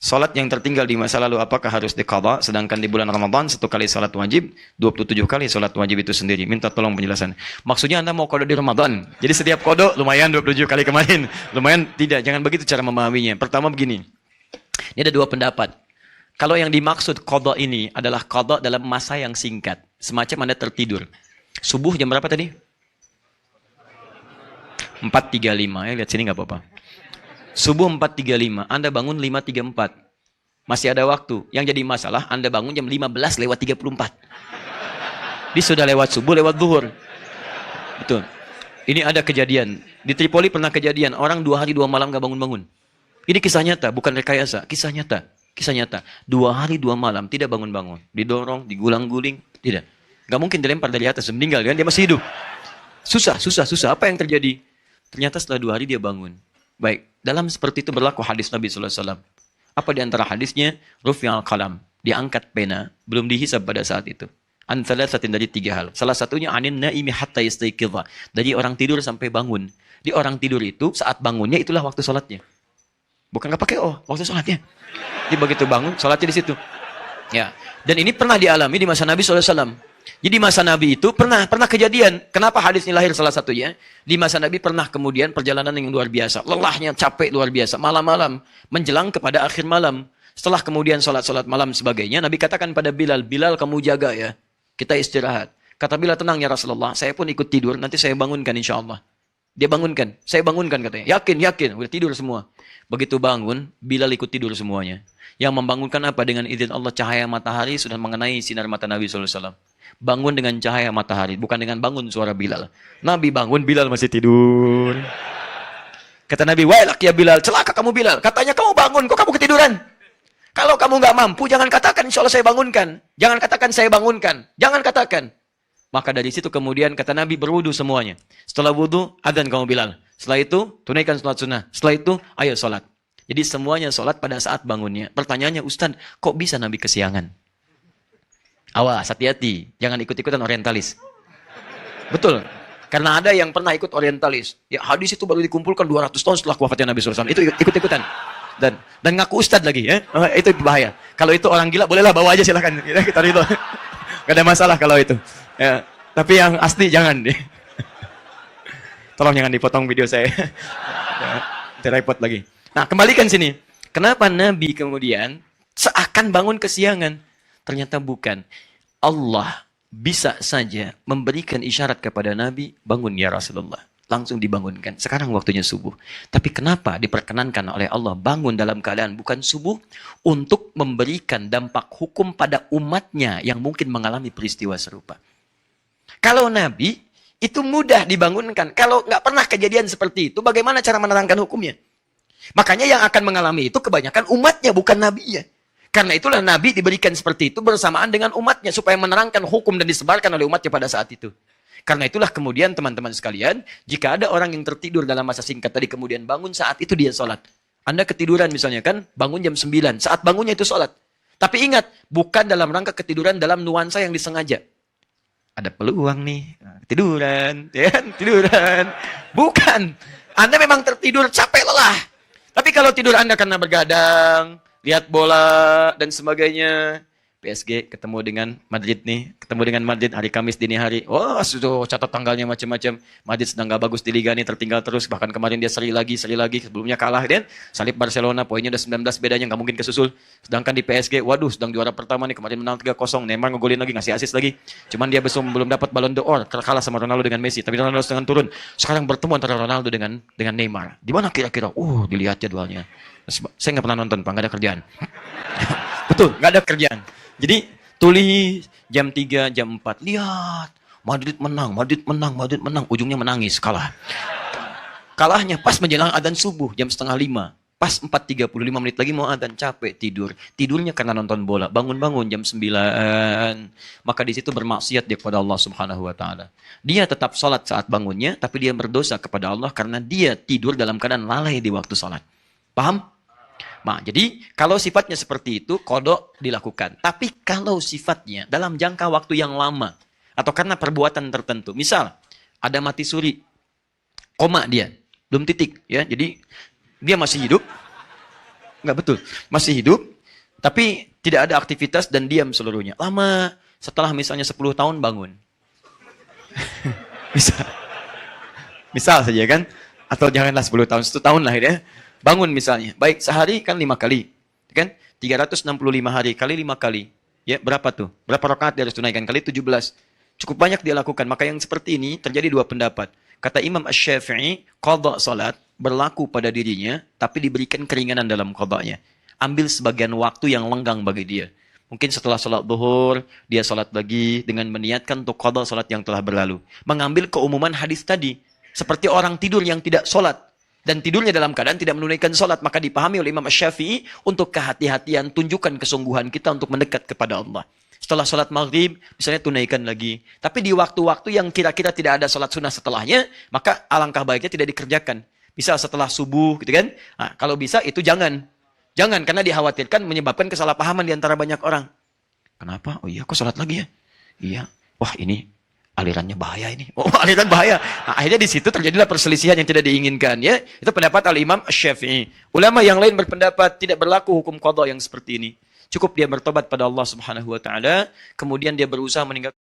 Salat yang tertinggal di masa lalu apakah harus diqadha? Sedangkan di bulan Ramadan 1 kali salat wajib, 27 kali salat wajib itu sendiri. Minta tolong penjelasan. Maksudnya Anda mau qada di Ramadan. Jadi setiap qada lumayan 27 kali kemarin. Lumayan tidak, jangan begitu cara memahaminya. Pertama begini. Ini ada dua pendapat. Kalau yang dimaksud qada ini adalah qada dalam masa yang singkat. Semacam Anda tertidur. Subuh jam berapa tadi? 4.35 ya, lihat sini nggak apa-apa. Subuh 4.35, Anda bangun 5.34. Masih ada waktu. Yang jadi masalah, Anda bangun jam 15:34. Dia sudah lewat subuh, lewat zuhur. Betul. Ini ada kejadian. Di Tripoli pernah kejadian, orang 2 hari 2 malam nggak bangun-bangun. Ini kisah nyata, bukan rekayasa. Kisah nyata. Kisah nyata. 2 hari 2 malam, tidak bangun-bangun. Didorong, digulang-guling, tidak. Nggak mungkin dilempar dari atas, meninggal kan? Dia masih hidup. Susah. Apa yang terjadi? Ternyata setelah 2 hari dia bangun. Baik, dalam seperti itu berlaku hadis Nabi SAW. Apa di antara hadisnya? Rufi'al qalam, diangkat pena, belum dihisab pada saat itu. Antara satin dari 3 hal. Salah satunya anin naimi hatta yastayqidha. Dari orang tidur sampai bangun. Di orang tidur itu, saat bangunnya itulah waktu sholatnya. Bukan nggak pakai waktu sholatnya. Jadi begitu bangun, sholatnya di situ. Ya, dan ini pernah dialami di masa Nabi SAW. Jadi masa Nabi itu pernah kejadian. Kenapa hadis ini lahir salah satunya? Di masa Nabi pernah kemudian perjalanan yang luar biasa. Lelahnya, capek luar biasa. Malam-malam. Menjelang kepada akhir malam. Setelah kemudian sholat malam sebagainya. Nabi katakan pada Bilal, Bilal kamu jaga ya. Kita istirahat. Kata Bilal, tenang ya Rasulullah. Saya pun ikut tidur. Nanti saya bangunkan insya Allah. Dia bangunkan. Saya bangunkan katanya. Yakin. Udah tidur semua. Begitu bangun, Bilal ikut tidur semuanya. Yang membangunkan apa? Dengan izin Allah, cahaya matahari sudah mengenai sinar mata Nabi SAW. Bangun dengan cahaya matahari, bukan dengan bangun suara Bilal. Nabi bangun, Bilal masih tidur. Kata Nabi, wailak ya Bilal, celaka kamu Bilal. Katanya kamu bangun, kok kamu ketiduran? Kalau kamu nggak mampu, jangan katakan insya Allah saya bangunkan. Jangan katakan saya bangunkan. Jangan katakan. Maka dari situ kemudian kata Nabi berwudu semuanya. Setelah wudu, adzan kamu Bilal. Setelah itu, tunaikan sholat sunnah. Setelah itu, ayo sholat. Jadi semuanya sholat pada saat bangunnya. Pertanyaannya, Ustaz, kok bisa Nabi kesiangan? Awas, hati-hati. Jangan ikut-ikutan orientalis. Betul. Karena ada yang pernah ikut orientalis. Ya, hadis itu baru dikumpulkan 200 tahun setelah wafatnya Nabi SAW. Itu ikut-ikutan. Dan ngaku ustad lagi. Ya? Itu bahaya. Kalau itu orang gila, bolehlah bawa aja silahkan. Kita itu. Gak ada masalah kalau itu. Ya. Tapi yang asli jangan. Tolong jangan dipotong video saya. Ya, repot lagi. Nah, kembalikan sini. Kenapa Nabi kemudian seakan bangun kesiangan? Ternyata bukan. Allah bisa saja memberikan isyarat kepada Nabi, bangun ya Rasulullah. Langsung dibangunkan. Sekarang waktunya subuh. Tapi kenapa diperkenankan oleh Allah bangun dalam keadaan bukan subuh? Untuk memberikan dampak hukum pada umatnya yang mungkin mengalami peristiwa serupa. Kalau Nabi, itu mudah dibangunkan. Kalau nggak pernah kejadian seperti itu, bagaimana cara menerangkan hukumnya? Makanya yang akan mengalami itu kebanyakan umatnya, bukan Nabinya. Karena itulah Nabi diberikan seperti itu bersamaan dengan umatnya supaya menerangkan hukum dan disebarkan oleh umatnya pada saat itu. Karena itulah kemudian teman-teman sekalian, jika ada orang yang tertidur dalam masa singkat tadi kemudian bangun saat itu dia sholat. Anda ketiduran misalnya kan, bangun jam 9, saat bangunnya itu sholat. Tapi ingat, bukan dalam rangka ketiduran dalam nuansa yang disengaja. Ada peluang nih, tiduran, ya, tiduran. Bukan, Anda memang tertidur capek lelah. Tapi kalau tidur Anda karena bergadang, lihat bola dan sebagainya. PSG ketemu dengan Madrid nih. Ketemu dengan Madrid hari Kamis dini hari. Wah, sudah catat tanggalnya macam-macam. Madrid sedang gak bagus di Liga nih, tertinggal terus. Bahkan kemarin dia seri lagi. Sebelumnya kalah dan salib Barcelona. Poinnya udah 19 bedanya, gak mungkin kesusul. Sedangkan di PSG, waduh, sedang juara pertama nih. Kemarin menang 3-0. Neymar ngegolin lagi, ngasih assist lagi. Cuman dia belum dapat Ballon d'Or. Kalah sama Ronaldo dengan Messi. Tapi Ronaldo sedang turun. Sekarang bertemu antara Ronaldo dengan Neymar. Di mana kira-kira? Dilihat jadwalnya. Saya nggak pernah nonton, Pak. Nggak ada kerjaan. Betul, nggak ada kerjaan. Jadi, tulis jam 3, jam 4. Lihat, Madrid menang. Ujungnya menangis, kalah. Kalahnya pas menjelang adzan subuh, jam 4:30. Pas 4:35 menit lagi mau adzan, capek, tidur. Tidurnya karena nonton bola. Bangun-bangun jam 9. Maka di situ bermaksiat dia kepada Allah Subhanahu wa Ta'ala. Dia tetap sholat saat bangunnya, tapi dia berdosa kepada Allah karena dia tidur dalam keadaan lalai di waktu sholat. Paham? Nah, jadi kalau sifatnya seperti itu, qada dilakukan. Tapi kalau sifatnya dalam jangka waktu yang lama, atau karena perbuatan tertentu, misal ada mati suri, koma dia, belum titik, ya. Jadi dia masih hidup, Nggak betul. Masih hidup, tapi tidak ada aktivitas dan diam seluruhnya. Lama, setelah misalnya 10 tahun bangun. Bisa. Misal saja kan. Atau janganlah 10 tahun, 1 tahun lah ya. Bangun misalnya. Baik, sehari kan 5 kali. Kan? 365 hari kali 5 kali. Ya, berapa tuh? Berapa rakaat dia harus tunaikan? Kali 17. Cukup banyak dia lakukan. Maka yang seperti ini terjadi dua pendapat. Kata Imam Asy-Syafi'i, qadha salat berlaku pada dirinya, tapi diberikan keringanan dalam qadhanya. Ambil sebagian waktu yang lenggang bagi dia. Mungkin setelah salat zuhur, dia salat lagi dengan meniatkan untuk qadha salat yang telah berlalu. Mengambil keumuman hadis tadi. Seperti orang tidur yang tidak salat. Dan tidurnya dalam keadaan tidak menunaikan salat. Maka dipahami oleh Imam Asy-Syafi'i untuk kehati-hatian, tunjukkan kesungguhan kita untuk mendekat kepada Allah. Setelah sholat maghrib, misalnya tunaikan lagi. Tapi di waktu-waktu yang kira-kira tidak ada sholat sunnah setelahnya, maka alangkah baiknya tidak dikerjakan. Bisa setelah subuh, gitu kan? Nah, kalau bisa itu jangan. Jangan, karena dikhawatirkan menyebabkan kesalahpahaman di antara banyak orang. Kenapa? Oh iya, kok sholat lagi ya? Iya. Wah, ini alirannya bahaya ini. Oh, aliran bahaya. Nah, akhirnya di situ terjadilah perselisihan yang tidak diinginkan. Ya, itu pendapat al-Imam Asy-Syafi'i. Ulama yang lain berpendapat tidak berlaku hukum qadha yang seperti ini. Cukup dia bertobat pada Allah Subhanahu wa taala, kemudian dia berusaha meninggalkan